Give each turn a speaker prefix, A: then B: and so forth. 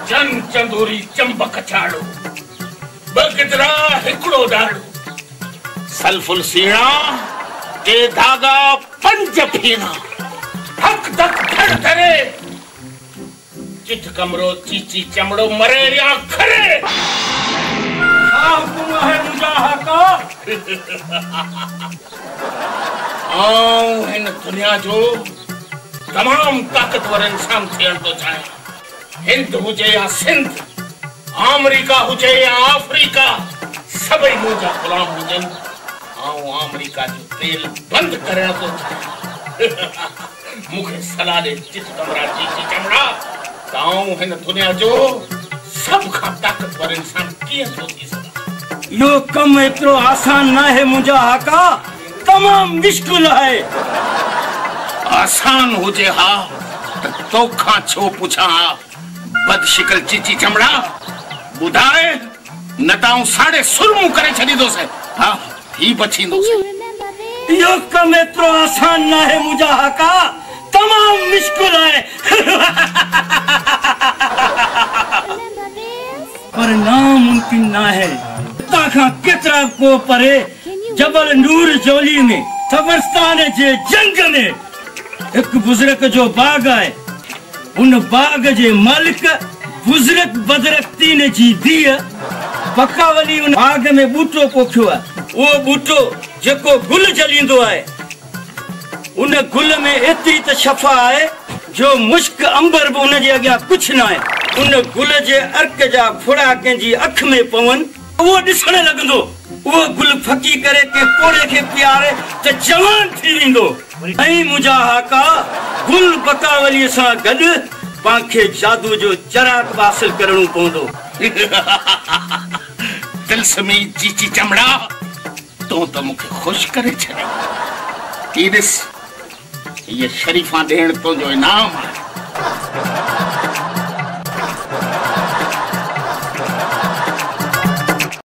A: चंद चंदूरी चंबक चाड़ो बगिदरा हिकड़ो डाड़ो सल्फुल सीना के धागा पंज फीना धक धक धड़ धरे चिट कमरो चीची चमड़ो मरे या खरे हुकुम है मुजाहा का आऊं हिन दुनिया जो तमाम ताकतवर इंसान थियण तो चाहे हिंद हुजे या सिंध अमेरिका हुजे या अफ्रीका सभई मुझा गुलाम हुजन आऊं अमेरिका जो तेल बंद करण तो चाहे मुखे सलाह दे चित कमरा चीची चमड़ा ताऊं हिन दुनिया जो सब खां ताकतवर इंसान कीअं थो थी सघे
B: यो कम एतिरो आसान न है मुंहिंजा आका तमाम मुश्किल है
A: आसान हुजे हा त तोखां छो पुछां हा बदशिकल चीची चमड़ा बुधाए न ताऊं साड़े सुरमू करे छॾींदो से हा ही बचींदो से
B: यो कम एतिरो आसान न है मुंहिंजा आका तमाम मुश्किल है पर नामुमकिन न है ताखां केतिरा को परे जबल नूर जोली में कब्रिस्तान जे जंग में एक बुजुर्ग जो बाग है उन बाग जे मालिक बुजुर्ग बदरख्तीन जी धीअ बकावली उन बाग में बूटो पोखियो है वो बूटो जेको गुल जलींदो है उन गुल में एतिरी त शफा है जो मुश्क अंबर भी उन जे अॻियां कुछ न है उन गुल जे अर्क जा फुड़ा कंहिंजी अख में पवन वो ॾिसण लॻंदो वो गुल फकी करे के कोड़े के प्यारे त जवान थी वेंदो ऐं मुंहिंजा हाका गुल बकावली सां गॾु पांखे जादू जो चराग हासिल करणो पवंदो
A: दिलसमी चीची चमड़ा तो मुखे खुश करे छॾे हीअ ॾिस ये शरीफा ॾियण तुंहिंजो इनाम आहे